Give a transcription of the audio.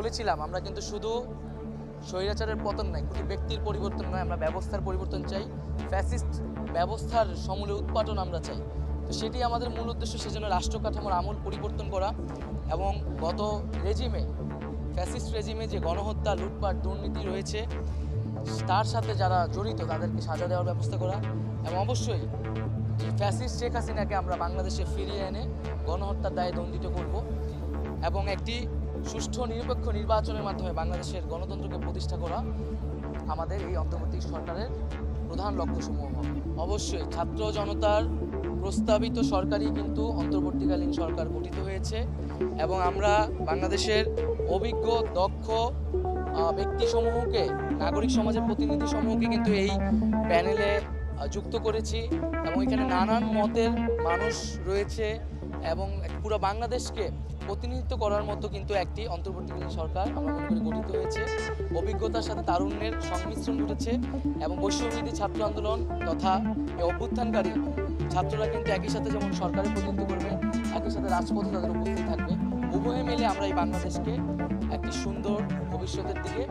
বলেছিলাম আমরা কিন্তু শুধু স্বৈরাচারের পতন নয়, কোনো ব্যক্তির পরিবর্তন নয়, আমরা ব্যবস্থার পরিবর্তন চাই, ফ্যাসিস্ট ব্যবস্থার সমূলে উৎপাটন আমরা চাই। তো সেটি আমাদের মূল উদ্দেশ্য, সেজন্য রাষ্ট্র কাঠামোর আমূল পরিবর্তন করা এবং গত রেজিমে, ফ্যাসিস্ট রেজিমে যে গণহত্যা, লুটপাট, দুর্নীতি রয়েছে তার সাথে যারা জড়িত তাদেরকে সাজা দেওয়ার ব্যবস্থা করা এবং অবশ্যই ফ্যাসিস্ট শেখ হাসিনাকে আমরা বাংলাদেশে ফিরিয়ে এনে গণহত্যার দায়ে দণ্ডিত করব এবং একটি সুষ্ঠু নিরপেক্ষ নির্বাচনের মাধ্যমে বাংলাদেশের গণতন্ত্রকে প্রতিষ্ঠা করা আমাদের এই অন্তর্বর্তী সরকারের প্রধান লক্ষ্যসমূহ। অবশ্যই ছাত্র জনতার প্রস্তাবিত সরকারই কিন্তু অন্তর্বর্তীকালীন সরকার গঠিত হয়েছে এবং আমরা বাংলাদেশের অভিজ্ঞ দক্ষ ব্যক্তিসমূহকে, নাগরিক সমাজের প্রতিনিধি সমূহকে কিন্তু এই প্যানেলে যুক্ত করেছি এবং এখানে নানান মতের মানুষ রয়েছে এবং পুরো বাংলাদেশকে প্রতিনিধিত্ব করার মতো কিন্তু একটি অন্তর্বর্তীকালীন সরকার আমরা মনে করি গঠিত হয়েছে। অভিজ্ঞতার সাথে তারুণ্যের সংমিশ্রণ ঘটেছে এবং বৈষম্যবিরোধী ছাত্র আন্দোলন তথা এই অভ্যুত্থানকারী ছাত্ররা কিন্তু একই সাথে যেমন সরকারের প্রতিনিধিত্ব করবে, একই সাথে রাজপথে তাদের উপস্থিত থাকবে। উভয়ে মিলে আমরা এই বাংলাদেশকে একটি সুন্দর ভবিষ্যতের দিকে